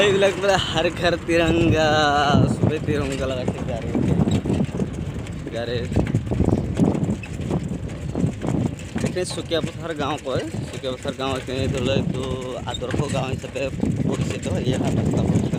এইবিলাক মানে हर घर तिरंगा সবে तिरंगा লাগাইছে গাড়ী এখানে সুকিয়া পথাৰ গাঁও কয় সুকিয়া পথাৰ গাঁও এখানে ধৰি লওক এইটো আদৰ্শ গাঁও হিচাপে পৰিচিত ইয়াৰ ৰাস্তা পৰিচিত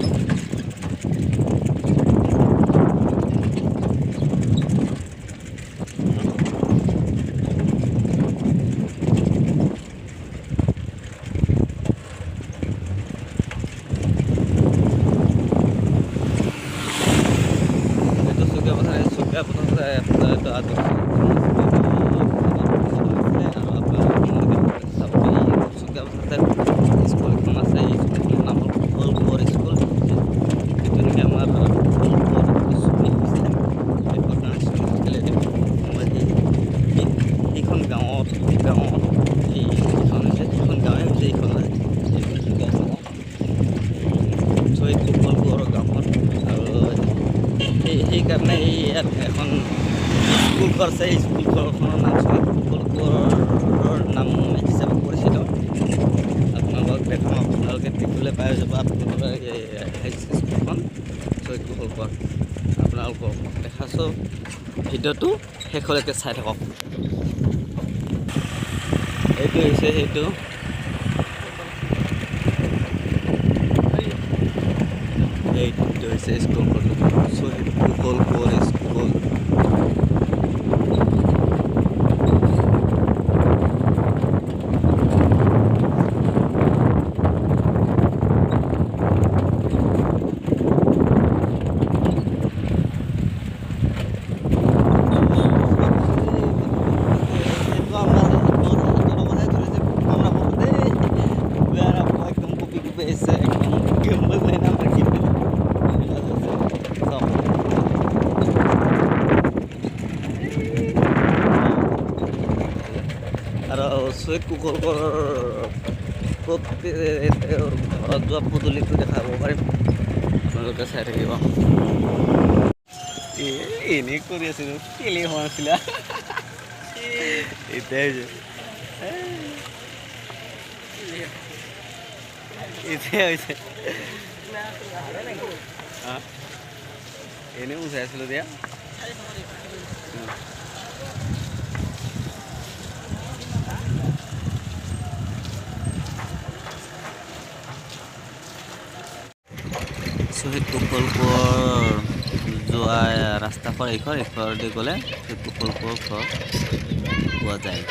সুকিয়া পথাৰ আদৰ্শ স্কুল এখন আছে এই স্কুলখনৰ নাম হ'ল ফলপুৰ স্কুল যিটো নেকি আমাৰ ফলপুৰ স্কুল হৈছিলে এইখন গাঁৱত এইখন হৈছে এইখন গাঁৱে হৈছে এইখন চ' এইটো ফলপুৰৰ গাঁওখন আৰু সেইকাৰণে এই ইয়াত এখন স্কুল ঘৰ আছে এই স্কুল ঘৰখনৰ নাম ফলপুৰৰ নাম হিচাপে পৰিচিত দেখাম আপোনালোকে দেখিবলৈ পাই যাব আপোনালোকে স্কুলখন চৈতপুৰ ফলপুৰ আপোনালোকক দেখাছোঁ ভিডিঅ'টো শেষলৈকে চাই থাকক এইটো হৈছে সেইটো এইটো হৈছে স্কুলখন চৈতপুৰ ফলপুৰ স্কুল আৰু চৈতপুৰ ফলপুৰৰ ঘৰত যোৱা পদূলিটো দেখাব পাৰিম আপোনালোকে চাই থাকিব এনেই কৰি আছিলোঁ কেলে হোৱা নাছিলে এতিয়াই হৈছে এনেই উঠাই আছিলোঁ দিয়া চৈতপুৰ ফলপুৰ যোৱা ৰাস্তাখন এইখনেদি গ'লে চৈতপুৰ ফলপুৰ ঘৰ পোৱা যায়